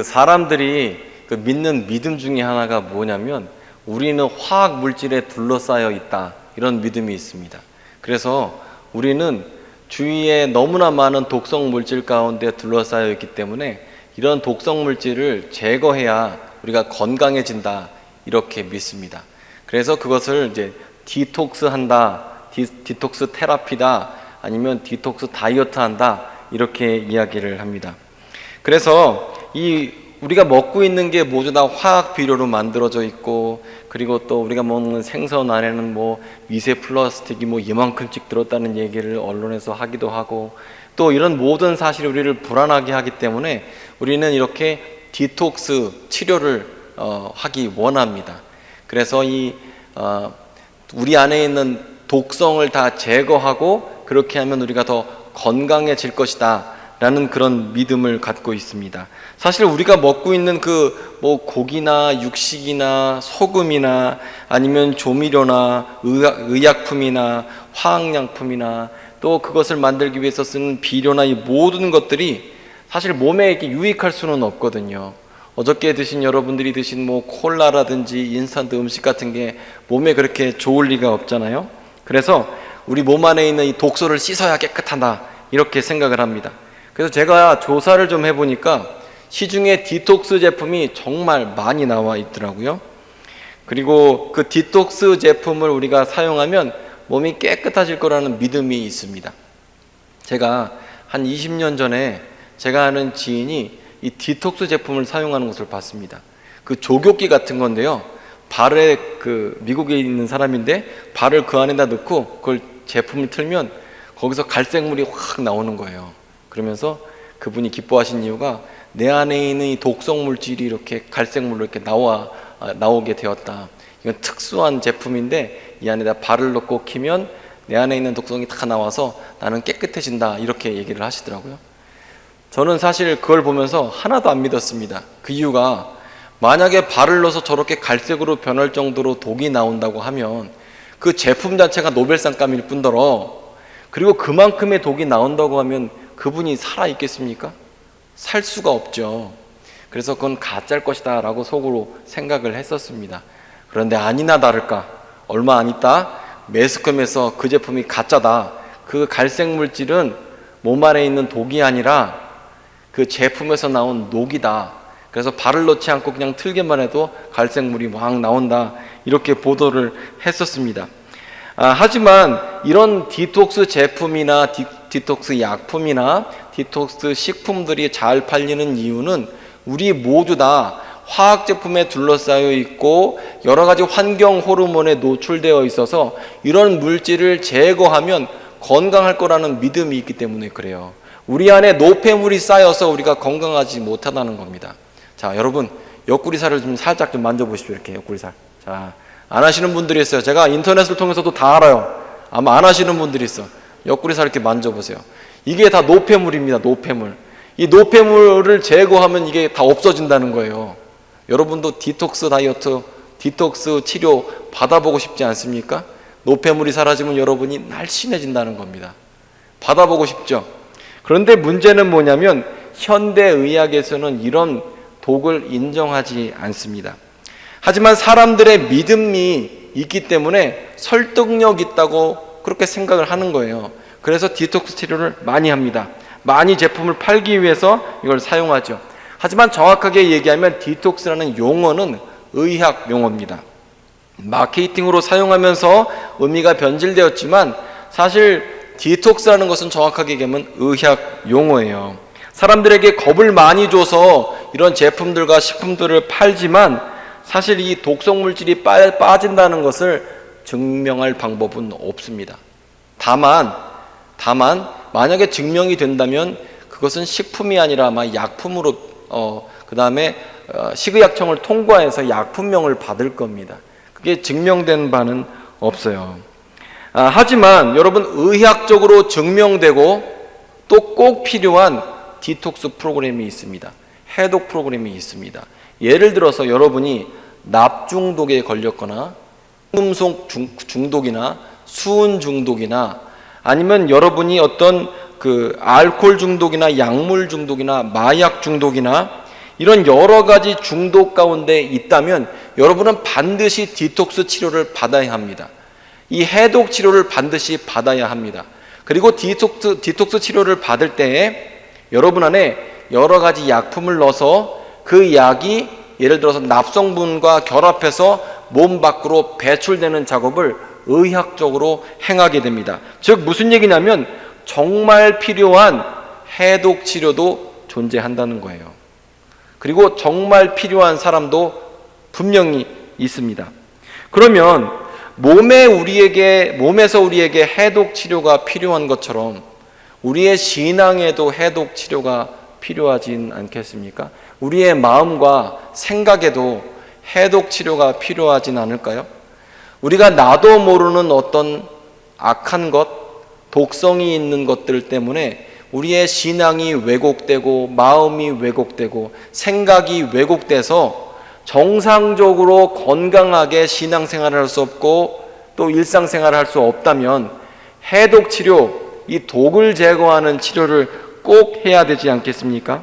사람들이 믿는 믿음 중에 하나가 뭐냐면 우리는 화학 물질에 둘러싸여 있다, 이런 믿음이 있습니다. 그래서 우리는 주위에 너무나 많은 독성 물질 가운데 둘러싸여 있기 때문에 이런 독성 물질을 제거해야 우리가 건강해진다, 이렇게 믿습니다. 그래서 그것을 이제 디톡스 한다, 디톡스 테라피다, 아니면 디톡스 다이어트 한다, 이렇게 이야기를 합니다. 그래서 우리가 먹고 있는 게 모두 다 화학 비료로 만들어져 있고, 그리고 또 우리가 먹는 생선 안에는 미세 플라스틱이 이만큼씩 들었다는 얘기를 언론에서 하기도 하고, 또 이런 모든 사실이 우리를 불안하게 하기 때문에 우리는 이렇게 디톡스 치료를 하기 원합니다. 그래서 우리 안에 있는 독성을 다 제거하고 그렇게 하면 우리가 더 건강해질 것이다 라는 그런 믿음을 갖고 있습니다. 사실 우리가 먹고 있는 고기나 육식이나 소금이나 아니면 조미료나 의약품이나 화학약품이나 또 그것을 만들기 위해서 쓰는 비료나 이 모든 것들이 사실 몸에 이렇게 유익할 수는 없거든요. 어저께 여러분들이 드신 콜라라든지 인스턴트 음식 같은 게 몸에 그렇게 좋을 리가 없잖아요. 그래서 우리 몸 안에 있는 이 독소를 씻어야 깨끗하다, 이렇게 생각을 합니다. 그래서 제가 조사를 좀 해보니까 시중에 디톡스 제품이 정말 많이 나와 있더라고요. 그리고 그 디톡스 제품을 우리가 사용하면 몸이 깨끗해질 거라는 믿음이 있습니다. 제가 한 20년 전에 제가 아는 지인이 이 디톡스 제품을 사용하는 것을 봤습니다. 그 조교기 같은 건데요, 발에 미국에 있는 사람인데 발을 그 안에다 넣고 그걸 제품을 틀면 거기서 갈색물이 확 나오는 거예요. 그러면서 그분이 기뻐하신 이유가 내 안에 있는 이 독성 물질이 이렇게 갈색물로 이렇게 나오게 되었다. 이건 특수한 제품인데 이 안에다 발을 넣고 키면 내 안에 있는 독성이 다 나와서 나는 깨끗해진다, 이렇게 얘기를 하시더라고요. 저는 사실 그걸 보면서 하나도 안 믿었습니다. 그 이유가 만약에 발을 넣어서 저렇게 갈색으로 변할 정도로 독이 나온다고 하면 그 제품 자체가 노벨상감일 뿐더러, 그리고 그만큼의 독이 나온다고 하면 그분이 살아있겠습니까? 살 수가 없죠. 그래서 그건 가짜일 것이다 라고 속으로 생각을 했었습니다. 그런데 아니나 다를까 얼마 안 있다 매스컴에서 그 제품이 가짜다, 그 갈색 물질은 몸 안에 있는 독이 아니라 그 제품에서 나온 녹이다, 그래서 발을 넣지 않고 그냥 틀기만 해도 갈색물이 막 나온다, 이렇게 보도를 했었습니다. 하지만 이런 디톡스 제품이나 디톡스 약품이나 디톡스 식품들이 잘 팔리는 이유는 우리 모두 다 화학 제품에 둘러싸여 있고 여러 가지 환경 호르몬에 노출되어 있어서 이런 물질을 제거하면 건강할 거라는 믿음이 있기 때문에 그래요. 우리 안에 노폐물이 쌓여서 우리가 건강하지 못하다는 겁니다. 자, 여러분 옆구리살을 좀 살짝 좀 만져보십시오. 이렇게 옆구리살. 자, 안 하시는 분들이 있어요. 제가 인터넷을 통해서도 다 알아요. 아마 안 하시는 분들이 있어. 옆구리살 이렇게 만져보세요. 이게 다 노폐물입니다. 노폐물. 이 노폐물을 제거하면 이게 다 없어진다는 거예요. 여러분도 디톡스 다이어트, 디톡스 치료 받아보고 싶지 않습니까? 노폐물이 사라지면 여러분이 날씬해진다는 겁니다. 받아보고 싶죠? 그런데 문제는 뭐냐면 현대의학에서는 이런 독을 인정하지 않습니다. 하지만 사람들의 믿음이 있기 때문에 설득력 있다고 그렇게 생각을 하는 거예요. 그래서 디톡스 치료를 많이 합니다. 많이 제품을 팔기 위해서 이걸 사용하죠. 하지만 정확하게 얘기하면 디톡스라는 용어는 의학 용어입니다. 마케팅으로 사용하면서 의미가 변질되었지만 사실 디톡스라는 것은 정확하게 얘기하면 의학 용어예요. 사람들에게 겁을 많이 줘서 이런 제품들과 식품들을 팔지만 사실 이 독성 물질이 빠진다는 것을 증명할 방법은 없습니다. 다만 만약에 증명이 된다면 그것은 식품이 아니라 아마 약품으로 그 다음에 식의약청을 통과해서 약품명을 받을 겁니다. 그게 증명된 바는 없어요. 하지만 여러분 의학적으로 증명되고 또 꼭 필요한 디톡스 프로그램이 있습니다. 해독 프로그램이 있습니다. 예를 들어서 여러분이 납 중독에 걸렸거나 금속 중독이나 수은 중독이나 아니면 여러분이 어떤 그 알코올 중독이나 약물 중독이나 마약 중독이나 이런 여러 가지 중독 가운데 있다면 여러분은 반드시 디톡스 치료를 받아야 합니다. 이 해독 치료를 반드시 받아야 합니다. 그리고 디톡스 치료를 받을 때에 여러분 안에 여러 가지 약품을 넣어서 그 약이 예를 들어서 납성분과 결합해서 몸 밖으로 배출되는 작업을 의학적으로 행하게 됩니다. 즉 무슨 얘기냐면 정말 필요한 해독 치료도 존재한다는 거예요. 그리고 정말 필요한 사람도 분명히 있습니다. 그러면 몸에서 우리에게 해독 치료가 필요한 것처럼 우리의 신앙에도 해독 치료가 필요하진 않겠습니까? 우리의 마음과 생각에도 해독 치료가 필요하진 않을까요? 우리가 나도 모르는 어떤 악한 것, 독성이 있는 것들 때문에 우리의 신앙이 왜곡되고 마음이 왜곡되고 생각이 왜곡돼서 정상적으로 건강하게 신앙생활을 할 수 없고 또 일상생활을 할 수 없다면 해독 치료, 이 독을 제거하는 치료를 꼭 해야 되지 않겠습니까?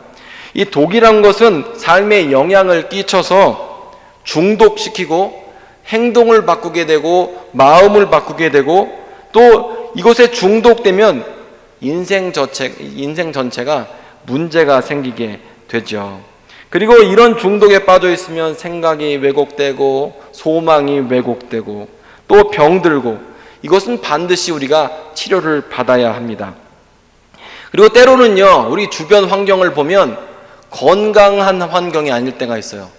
이 독이란 것은 삶에 영향을 끼쳐서 중독시키고 행동을 바꾸게 되고 마음을 바꾸게 되고 또 이것에 중독되면 인생 전체가 문제가 생기게 되죠. 그리고 이런 중독에 빠져 있으면 생각이 왜곡되고 소망이 왜곡되고 또 병들고 이것은 반드시 우리가 치료를 받아야 합니다. 그리고 때로는요, 우리 주변 환경을 보면 건강한 환경이 아닐 때가 있어요.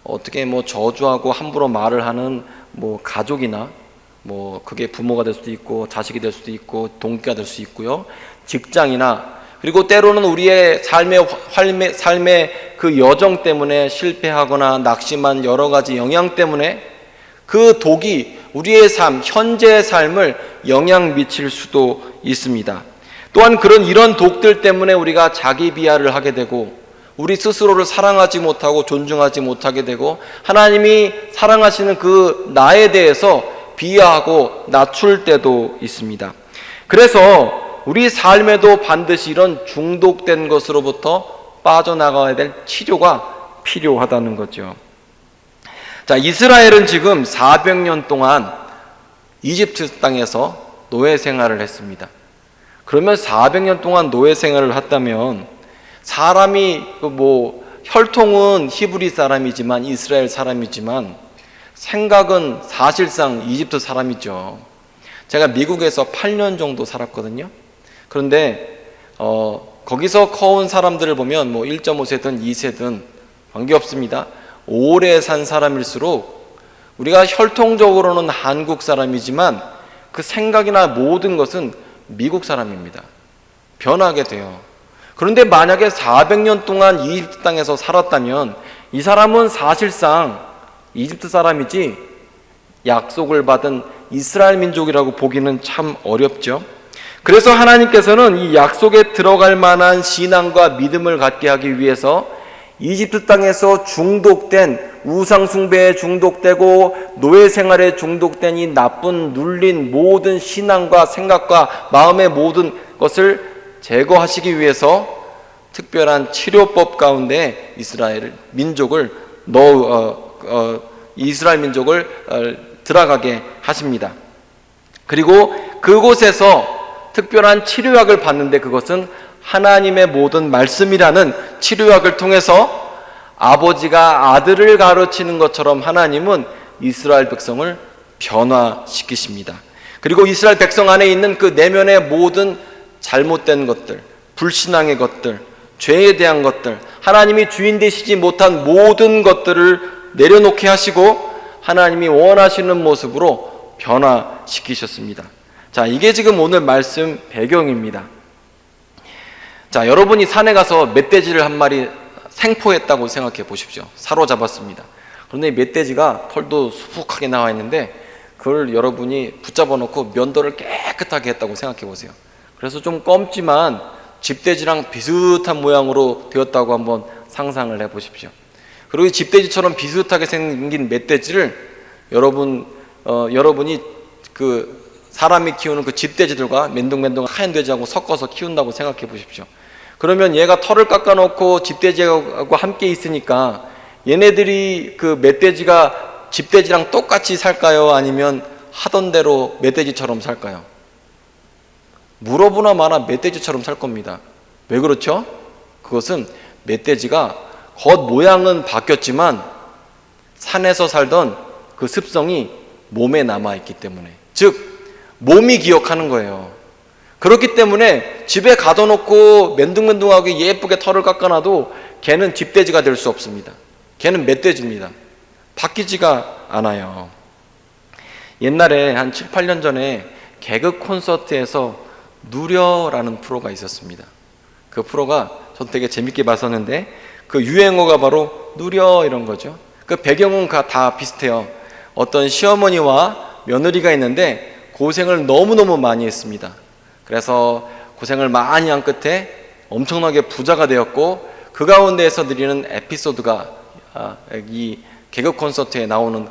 어떻게 저주하고 함부로 말을 하는 가족이나 그게 부모가 될 수도 있고 자식이 될 수도 있고 동기가 될 수 있고요. 직장이나 그리고 때로는 우리의 삶의 그 여정 때문에 실패하거나 낙심한 여러 가지 영향 때문에 그 독이 우리의 삶, 현재의 삶을 영향 미칠 수도 있습니다. 또한 이런 독들 때문에 우리가 자기 비하를 하게 되고 우리 스스로를 사랑하지 못하고 존중하지 못하게 되고 하나님이 사랑하시는 그 나에 대해서 비하하고 낮출 때도 있습니다. 그래서 우리 삶에도 반드시 이런 중독된 것으로부터 빠져나가야 될 치료가 필요하다는 거죠. 자, 이스라엘은 지금 400년 동안 이집트 땅에서 노예 생활을 했습니다. 그러면 400년 동안 노예 생활을 했다면 사람이 혈통은 히브리 사람이지만 이스라엘 사람이지만 생각은 사실상 이집트 사람이죠. 제가 미국에서 8년 정도 살았거든요. 그런데 거기서 커온 사람들을 보면 1.5세든 2세든 관계없습니다. 오래 산 사람일수록 우리가 혈통적으로는 한국 사람이지만 그 생각이나 모든 것은 미국 사람입니다. 변하게 돼요. 그런데 만약에 400년 동안 이집트 땅에서 살았다면 이 사람은 사실상 이집트 사람이지 약속을 받은 이스라엘 민족이라고 보기는 참 어렵죠. 그래서 하나님께서는 이 약속에 들어갈 만한 신앙과 믿음을 갖게 하기 위해서 이집트 땅에서 중독된 우상 숭배에 중독되고 노예 생활에 중독된 이 나쁜 눌린 모든 신앙과 생각과 마음의 모든 것을 제거하시기 위해서 특별한 치료법 가운데 이스라엘 민족을 들어가게 하십니다. 그리고 그곳에서 특별한 치료약을 받는데 그것은 하나님의 모든 말씀이라는 치료약을 통해서 아버지가 아들을 가르치는 것처럼 하나님은 이스라엘 백성을 변화시키십니다. 그리고 이스라엘 백성 안에 있는 그 내면의 모든 잘못된 것들, 불신앙의 것들, 죄에 대한 것들, 하나님이 주인 되시지 못한 모든 것들을 내려놓게 하시고 하나님이 원하시는 모습으로 변화시키셨습니다. 자, 이게 지금 오늘 말씀 배경입니다. 자, 여러분이 산에 가서 멧돼지를 한 마리 생포했다고 생각해 보십시오. 사로잡았습니다. 그런데 멧돼지가 털도 수북하게 나와 있는데 그걸 여러분이 붙잡아 놓고 면도를 깨끗하게 했다고 생각해 보세요. 그래서 좀 검지만 집돼지랑 비슷한 모양으로 되었다고 한번 상상을 해 보십시오. 그리고 이 집돼지처럼 비슷하게 생긴 멧돼지를 여러분이 그 사람이 키우는 그 집돼지들과 맨둥맨둥 하얀 돼지하고 섞어서 키운다고 생각해 보십시오. 그러면 얘가 털을 깎아놓고 집돼지하고 함께 있으니까 얘네들이 그 멧돼지가 집돼지랑 똑같이 살까요? 아니면 하던 대로 멧돼지처럼 살까요? 물어보나 마나 멧돼지처럼 살 겁니다. 왜 그렇죠? 그것은 멧돼지가 겉 모양은 바뀌었지만 산에서 살던 그 습성이 몸에 남아있기 때문에, 즉 몸이 기억하는 거예요. 그렇기 때문에 집에 가둬놓고 맨둥맨둥하게 예쁘게 털을 깎아놔도 걔는 집돼지가 될 수 없습니다. 걔는 멧돼지입니다. 바뀌지가 않아요. 옛날에 한 7, 8년 전에 개그 콘서트에서 누려라는 프로가 있었습니다. 그 프로가 전 되게 재밌게 봤었는데 그 유행어가 바로 누려 이런 거죠. 그 배경은 다 비슷해요. 어떤 시어머니와 며느리가 있는데 고생을 너무너무 많이 했습니다. 그래서 고생을 많이 한 끝에 엄청나게 부자가 되었고 그 가운데에서 드리는 에피소드가 이 개그 콘서트에 나오는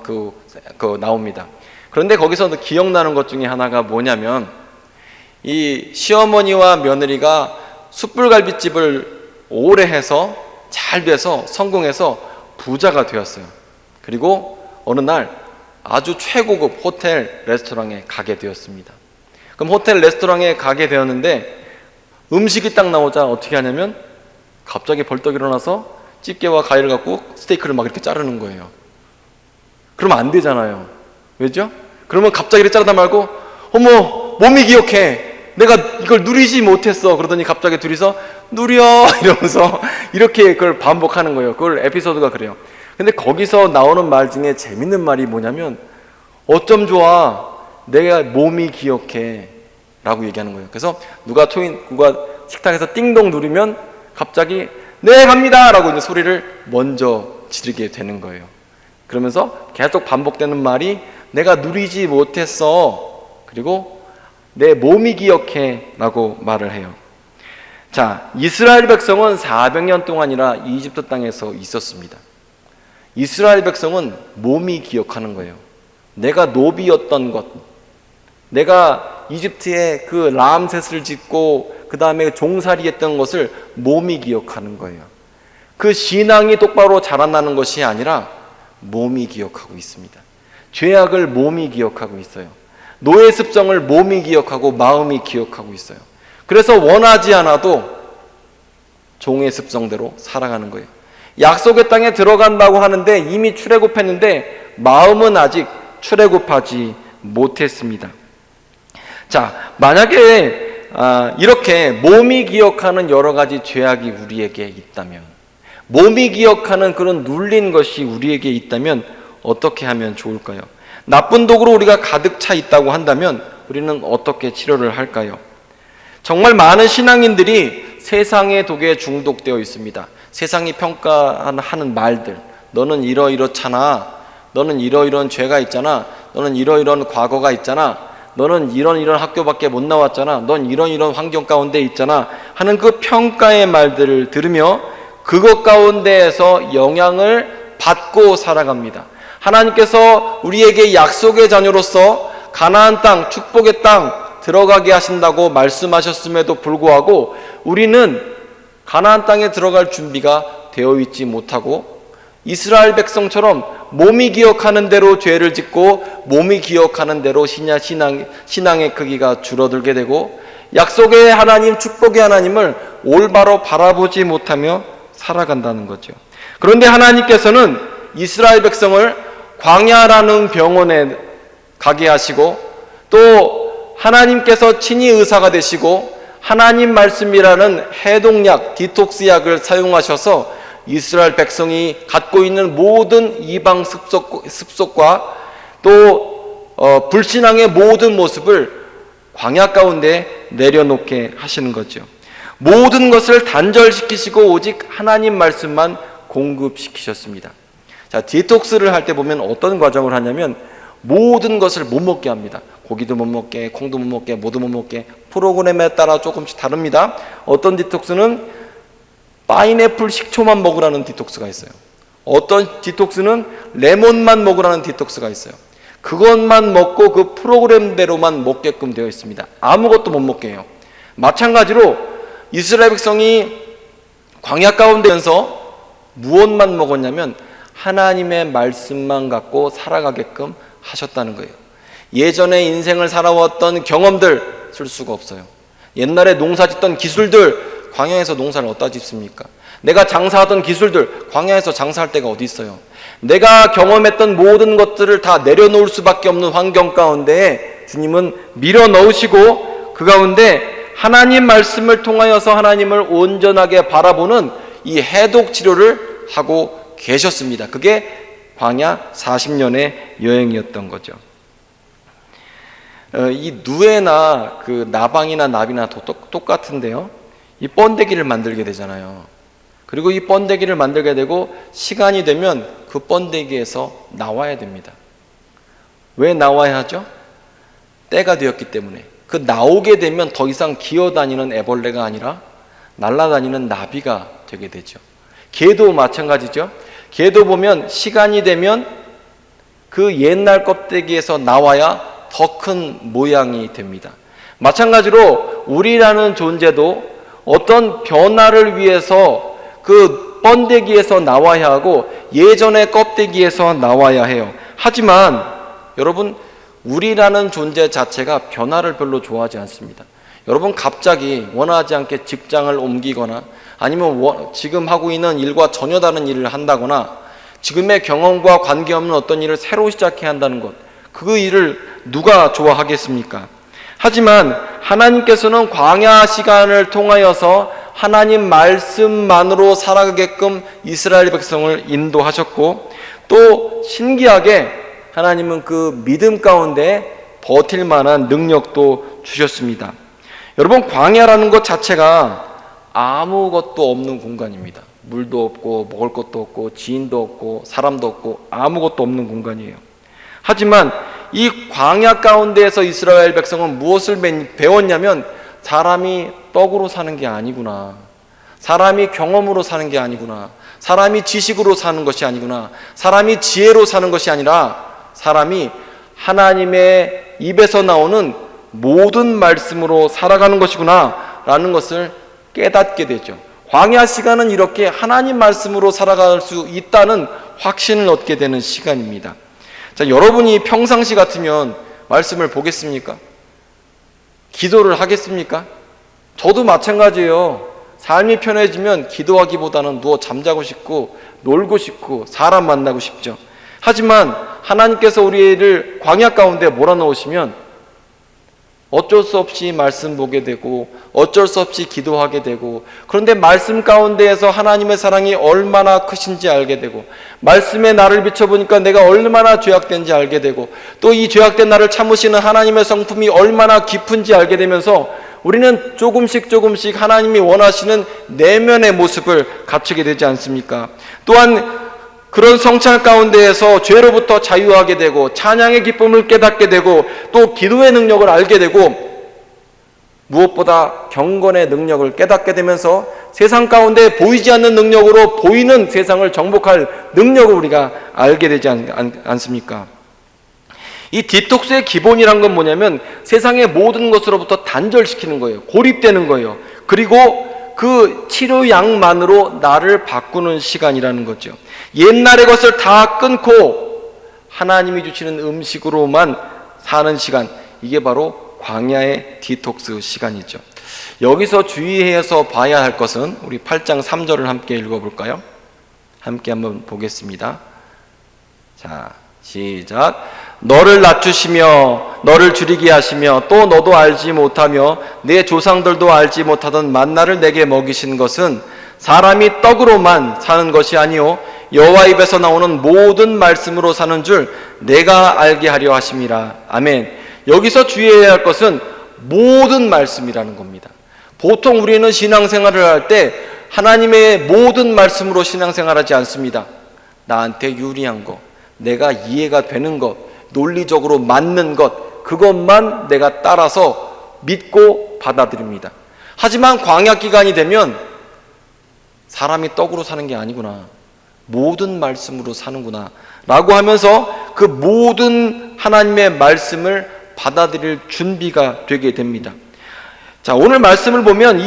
나옵니다. 그런데 거기서 기억나는 것 중에 하나가 뭐냐면 이 시어머니와 며느리가 숯불갈비집을 오래 해서 잘 돼서 성공해서 부자가 되었어요. 그리고 어느 날 아주 최고급 호텔 레스토랑에 가게 되었습니다. 그럼 호텔 레스토랑에 가게 되었는데 음식이 딱 나오자 어떻게 하냐면 갑자기 벌떡 일어나서 집게와 가위를 갖고 스테이크를 막 이렇게 자르는 거예요. 그러면 안 되잖아요. 왜죠? 그러면 갑자기 이렇게 자르다 말고 어머 몸이 기억해, 내가 이걸 누리지 못했어. 그러더니 갑자기 둘이서 누려 이러면서 이렇게 그걸 반복하는 거예요. 그걸 에피소드가 그래요. 근데 거기서 나오는 말 중에 재밌는 말이 뭐냐면 어쩜 좋아 내가 몸이 기억해 라고 얘기하는 거예요. 그래서 누가 식탁에서 띵동 누르면 갑자기 네 갑니다 라고 이제 소리를 먼저 지르게 되는 거예요. 그러면서 계속 반복되는 말이 내가 누리지 못했어, 그리고 내 몸이 기억해 라고 말을 해요. 자, 이스라엘 백성은 400년 동안이나 이집트 땅에서 있었습니다. 이스라엘 백성은 몸이 기억하는 거예요. 내가 노비였던 것, 내가 이집트에 그 람셋을 짓고 그 다음에 종살이 했던 것을 몸이 기억하는 거예요. 그 신앙이 똑바로 자라나는 것이 아니라 몸이 기억하고 있습니다. 죄악을 몸이 기억하고 있어요. 노예 습성을 몸이 기억하고 마음이 기억하고 있어요. 그래서 원하지 않아도 종의 습성대로 살아가는 거예요. 약속의 땅에 들어간다고 하는데 이미 출애굽했는데 마음은 아직 출애굽하지 못했습니다. 자, 만약에 이렇게 몸이 기억하는 여러 가지 죄악이 우리에게 있다면, 몸이 기억하는 그런 눌린 것이 우리에게 있다면 어떻게 하면 좋을까요? 나쁜 독으로 우리가 가득 차 있다고 한다면 우리는 어떻게 치료를 할까요? 정말 많은 신앙인들이 세상의 독에 중독되어 있습니다. 세상이 평가하는 말들, 너는 이러이렇잖아, 너는 이러이러한 죄가 있잖아, 너는 이러이러한 과거가 있잖아, 너는 이런 학교밖에 못 나왔잖아, 넌 이런 환경 가운데 있잖아 하는 그 평가의 말들을 들으며 그것 가운데에서 영향을 받고 살아갑니다. 하나님께서 우리에게 약속의 자녀로서 가나안 땅, 축복의 땅 들어가게 하신다고 말씀하셨음에도 불구하고 우리는 가나안 땅에 들어갈 준비가 되어 있지 못하고 이스라엘 백성처럼 몸이 기억하는 대로 죄를 짓고 몸이 기억하는 대로 신앙의 크기가 줄어들게 되고 약속의 하나님, 축복의 하나님을 올바로 바라보지 못하며 살아간다는 거죠. 그런데 하나님께서는 이스라엘 백성을 광야라는 병원에 가게 하시고 또 하나님께서 친히 의사가 되시고 하나님 말씀이라는 해독약, 디톡스 약을 사용하셔서 이스라엘 백성이 갖고 있는 모든 이방 습속과 또 불신앙의 모든 모습을 광야 가운데 내려놓게 하시는 거죠. 모든 것을 단절시키시고 오직 하나님 말씀만 공급시키셨습니다. 자, 디톡스를 할 때 보면 어떤 과정을 하냐면 모든 것을 못 먹게 합니다. 고기도 못 먹게, 콩도 못 먹게, 뭐도 못 먹게. 프로그램에 따라 조금씩 다릅니다. 어떤 디톡스는 파인애플 식초만 먹으라는 디톡스가 있어요. 어떤 디톡스는 레몬만 먹으라는 디톡스가 있어요. 그것만 먹고 그 프로그램대로만 먹게끔 되어 있습니다. 아무것도 못 먹게 해요. 마찬가지로 이스라엘 백성이 광야 가운데서 무엇만 먹었냐면 하나님의 말씀만 갖고 살아가게끔 하셨다는 거예요. 예전에 인생을 살아왔던 경험들 쓸 수가 없어요. 옛날에 농사 짓던 기술들 광야에서 농사를 어디다 짓습니까? 내가 장사하던 기술들 광야에서 장사할 데가 어디 있어요? 내가 경험했던 모든 것들을 다 내려놓을 수밖에 없는 환경 가운데 주님은 밀어넣으시고 그 가운데 하나님 말씀을 통하여서 하나님을 온전하게 바라보는 이 해독 치료를 하고 계셨습니다. 그게 광야 40년의 여행이었던 거죠. 이 누에나 그 나방이나 나비나 똑같은데요. 이 번데기를 만들게 되잖아요. 그리고 이 번데기를 만들게 되고 시간이 되면 그 번데기에서 나와야 됩니다. 왜 나와야 하죠? 때가 되었기 때문에. 그 나오게 되면 더 이상 기어다니는 애벌레가 아니라 날아다니는 나비가 되게 되죠. 개도 마찬가지죠. 개도 보면 시간이 되면 그 옛날 껍데기에서 나와야 더 큰 모양이 됩니다. 마찬가지로 우리라는 존재도 어떤 변화를 위해서 그 번데기에서 나와야 하고 예전의 껍데기에서 나와야 해요. 하지만 여러분, 우리라는 존재 자체가 변화를 별로 좋아하지 않습니다. 여러분, 갑자기 원하지 않게 직장을 옮기거나 아니면 지금 하고 있는 일과 전혀 다른 일을 한다거나 지금의 경험과 관계없는 어떤 일을 새로 시작해야 한다는 것, 그 일을 누가 좋아하겠습니까? 하지만 하나님께서는 광야 시간을 통하여서 하나님 말씀만으로 살아가게끔 이스라엘 백성을 인도하셨고, 또 신기하게 하나님은 그 믿음 가운데 버틸 만한 능력도 주셨습니다. 여러분, 광야라는 것 자체가 아무것도 없는 공간입니다. 물도 없고 먹을 것도 없고 지인도 없고 사람도 없고 아무것도 없는 공간이에요. 하지만 이 광야 가운데에서 이스라엘 백성은 무엇을 배웠냐면 사람이 떡으로 사는 게 아니구나, 사람이 경험으로 사는 게 아니구나, 사람이 지식으로 사는 것이 아니구나, 사람이 지혜로 사는 것이 아니라 사람이 하나님의 입에서 나오는 모든 말씀으로 살아가는 것이구나 라는 것을 깨닫게 되죠. 광야 시간은 이렇게 하나님 말씀으로 살아갈 수 있다는 확신을 얻게 되는 시간입니다. 자, 여러분이 평상시 같으면 말씀을 보겠습니까? 기도를 하겠습니까? 저도 마찬가지예요. 삶이 편해지면 기도하기보다는 누워 잠자고 싶고 놀고 싶고 사람 만나고 싶죠. 하지만 하나님께서 우리를 광야 가운데 몰아넣으시면 어쩔 수 없이 말씀 보게 되고 어쩔 수 없이 기도하게 되고, 그런데 말씀 가운데에서 하나님의 사랑이 얼마나 크신지 알게 되고, 말씀에 나를 비춰보니까 내가 얼마나 죄악된지 알게 되고, 또 이 죄악된 나를 참으시는 하나님의 성품이 얼마나 깊은지 알게 되면서 우리는 조금씩 하나님이 원하시는 내면의 모습을 갖추게 되지 않습니까? 또한 그런 성찰 가운데에서 죄로부터 자유하게 되고 찬양의 기쁨을 깨닫게 되고 또 기도의 능력을 알게 되고 무엇보다 경건의 능력을 깨닫게 되면서 세상 가운데 보이지 않는 능력으로 보이는 세상을 정복할 능력을 우리가 알게 되지 않습니까? 이 디톡스의 기본이란 건 뭐냐면 세상의 모든 것으로부터 단절시키는 거예요. 고립되는 거예요. 그리고 그 치료약만으로 나를 바꾸는 시간이라는 거죠. 옛날의 것을 다 끊고 하나님이 주시는 음식으로만 사는 시간, 이게 바로 광야의 디톡스 시간이죠. 여기서 주의해서 봐야 할 것은 우리 8장 3절을 함께 읽어볼까요? 함께 한번 보겠습니다. 자, 시작. 너를 낮추시며 너를 줄이게 하시며 또 너도 알지 못하며 내 조상들도 알지 못하던 만나를 내게 먹이신 것은 사람이 떡으로만 사는 것이 아니요 여호와 입에서 나오는 모든 말씀으로 사는 줄 내가 알게 하려 하심이라. 아멘. 여기서 주의해야 할 것은 모든 말씀이라는 겁니다. 보통 우리는 신앙생활을 할 때 하나님의 모든 말씀으로 신앙생활하지 않습니다. 나한테 유리한 것, 내가 이해가 되는 것, 논리적으로 맞는 것, 그것만 내가 따라서 믿고 받아들입니다. 하지만 광야 기간이 되면 사람이 떡으로 사는 게 아니구나, 모든 말씀으로 사는구나 라고 하면서 그 모든 하나님의 말씀을 받아들일 준비가 되게 됩니다. 자, 오늘 말씀을 보면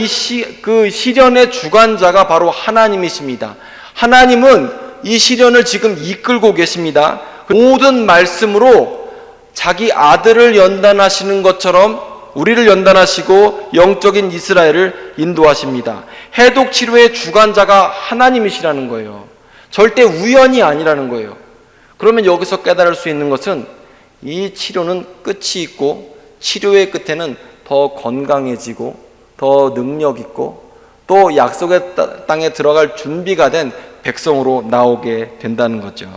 그 시련의 주관자가 바로 하나님이십니다. 하나님은 이 시련을 지금 이끌고 계십니다. 모든 말씀으로 자기 아들을 연단하시는 것처럼 우리를 연단하시고 영적인 이스라엘을 인도하십니다. 해독 치료의 주관자가 하나님이시라는 거예요. 절대 우연이 아니라는 거예요. 그러면 여기서 깨달을 수 있는 것은 이 치료는 끝이 있고 치료의 끝에는 더 건강해지고 더 능력 있고 또 약속의 땅에 들어갈 준비가 된 백성으로 나오게 된다는 거죠.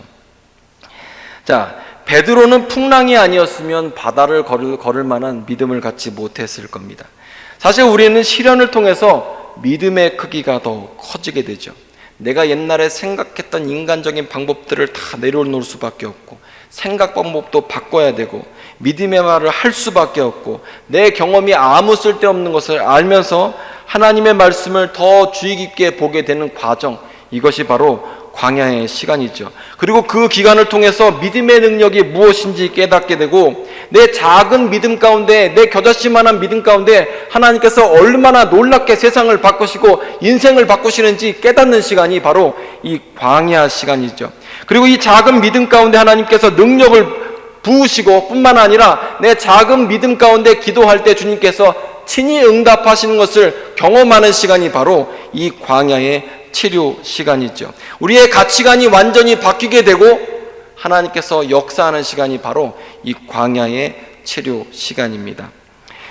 자, 베드로는 풍랑이 아니었으면 바다를 걸을 만한 믿음을 갖지 못했을 겁니다. 사실 우리는 시련을 통해서 믿음의 크기가 더 커지게 되죠. 내가 옛날에 생각했던 인간적인 방법들을 다 내려놓을 수밖에 없고 생각 방법도 바꿔야 되고 믿음의 말을 할 수밖에 없고 내 경험이 아무 쓸데없는 것을 알면서 하나님의 말씀을 더 주의 깊게 보게 되는 과정, 이것이 바로 광야의 시간이죠. 그리고 그 기간을 통해서 믿음의 능력이 무엇인지 깨닫게 되고 내 작은 믿음 가운데, 내 겨자씨만한 믿음 가운데 하나님께서 얼마나 놀랍게 세상을 바꾸시고 인생을 바꾸시는지 깨닫는 시간이 바로 이 광야 시간이죠. 그리고 이 작은 믿음 가운데 하나님께서 능력을 부으시고 뿐만 아니라 내 작은 믿음 가운데 기도할 때 주님께서 친히 응답하시는 것을 경험하는 시간이 바로 이 광야의 치료 시간이죠. 우리의 가치관이 완전히 바뀌게 되고 하나님께서 역사하는 시간이 바로 이 광야의 치료 시간입니다.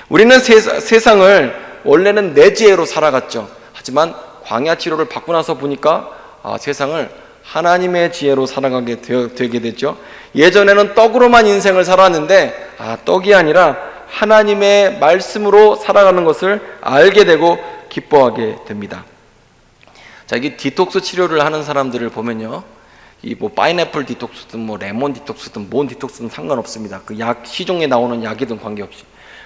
우리는 세상을 원래는 내 지혜로 살아갔죠. 하지만 광야 치료를 받고 나서 보니까 세상을 하나님의 지혜로 살아가게 되게 됐죠. 예전에는 떡으로만 인생을 살았는데 떡이 아니라 하나님의 말씀으로 살아가는 것을 알게 되고 기뻐하게 됩니다. 자, 이게 디톡스 치료를 하는 사람들을 보면요, 이 뭐 파인애플 디톡스든 뭐 레몬 디톡스든 뭔 디톡스든 상관없습니다. 그 약 시중에 나오는 약이든 관계없이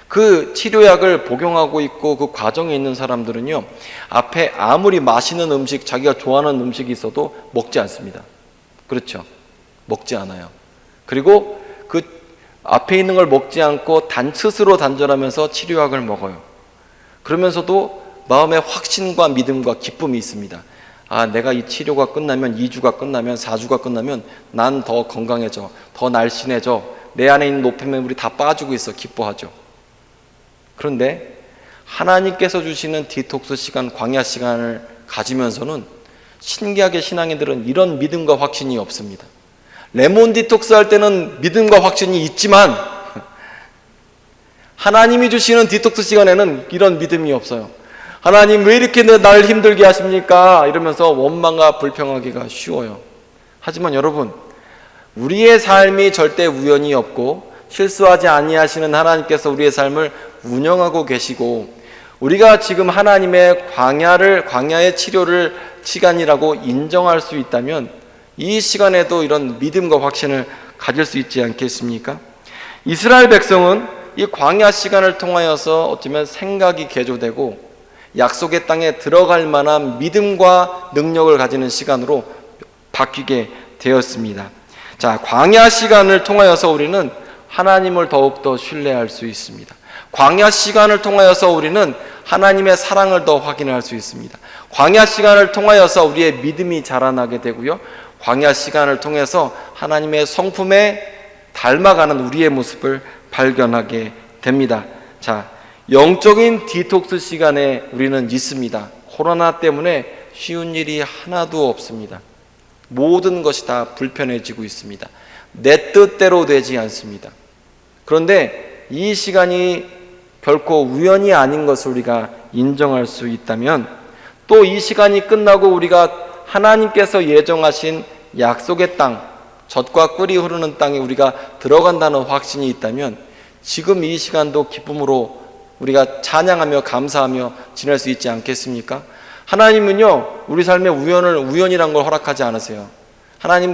그 치료약을 복용하고 있고 그 과정에 있는 사람들은요, 앞에 아무리 맛있는 음식, 자기가 좋아하는 음식이 있어도 먹지 않습니다. 그렇죠? 먹지 않아요. 그리고 그 앞에 있는 걸 먹지 않고 스스로 단절하면서 치료약을 먹어요. 그러면서도 마음에 확신과 믿음과 기쁨이 있습니다. 내가 이 치료가 끝나면 2주가 끝나면 4주가 끝나면 난 더 건강해져, 더 날씬해져, 내 안에 있는 노폐물이 다 빠지고 있어. 기뻐하죠. 그런데 하나님께서 주시는 디톡스 시간, 광야 시간을 가지면서는 신기하게 신앙인들은 이런 믿음과 확신이 없습니다. 레몬 디톡스 할 때는 믿음과 확신이 있지만 하나님이 주시는 디톡스 시간에는 이런 믿음이 없어요. 하나님 왜 이렇게 날 힘들게 하십니까? 이러면서 원망과 불평하기가 쉬워요. 하지만 여러분, 우리의 삶이 절대 우연이 없고 실수하지 아니하시는 하나님께서 우리의 삶을 운영하고 계시고 우리가 지금 하나님의 광야의 치료를 시간이라고 인정할 수 있다면 이 시간에도 이런 믿음과 확신을 가질 수 있지 않겠습니까? 이스라엘 백성은 이 광야 시간을 통하여서 어쩌면 생각이 개조되고 약속의 땅에 들어갈 만한 믿음과 능력을 가지는 시간으로 바뀌게 되었습니다. 자, 광야 시간을 통하여서 우리는 하나님을 더욱더 신뢰할 수 있습니다. 광야 시간을 통하여서 우리는 하나님의 사랑을 더 확인할 수 있습니다. 광야 시간을 통하여서 우리의 믿음이 자라나게 되고요, 광야 시간을 통해서 하나님의 성품에 닮아가는 우리의 모습을 발견하게 됩니다. 자, 영적인 디톡스 시간에 우리는 있습니다. 코로나 때문에 쉬운 일이 하나도 없습니다. 모든 것이 다 불편해지고 있습니다. 내 뜻대로 되지 않습니다. 그런데 이 시간이 결코 우연이 아닌 것을 우리가 인정할 수 있다면, 또 이 시간이 끝나고 우리가 하나님께서 예정하신 약속의 땅, 젖과 꿀이 흐르는 땅에 우리가 들어간다는 확신이 있다면 지금 이 시간도 기쁨으로 우리가 찬양하며 감사하며 지낼 수 있지 않겠습니까? 하나님은요, 우리 삶에 우연이란 걸 허락하지 않으세요.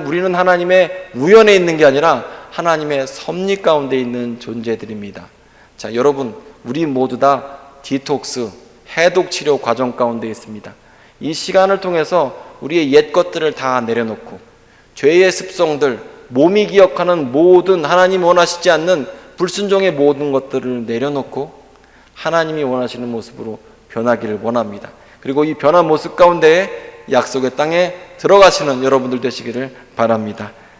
우리는 하나님의 우연에 있는 게 아니라 하나님의 섭리 가운데 있는 존재들입니다. 자, 여러분, 우리 모두 다 디톡스, 해독 치료 과정 가운데 있습니다. 이 시간을 통해서 우리의 옛 것들을 다 내려놓고 죄의 습성들, 몸이 기억하는 모든 하나님 원하시지 않는 불순종의 모든 것들을 내려놓고 하나님이 원하시는 모습으로 변하기를 원합니다. 그리고 이 변한 모습 가운데 약속의 땅에 들어가시는 여러분들 되시기를 바랍니다.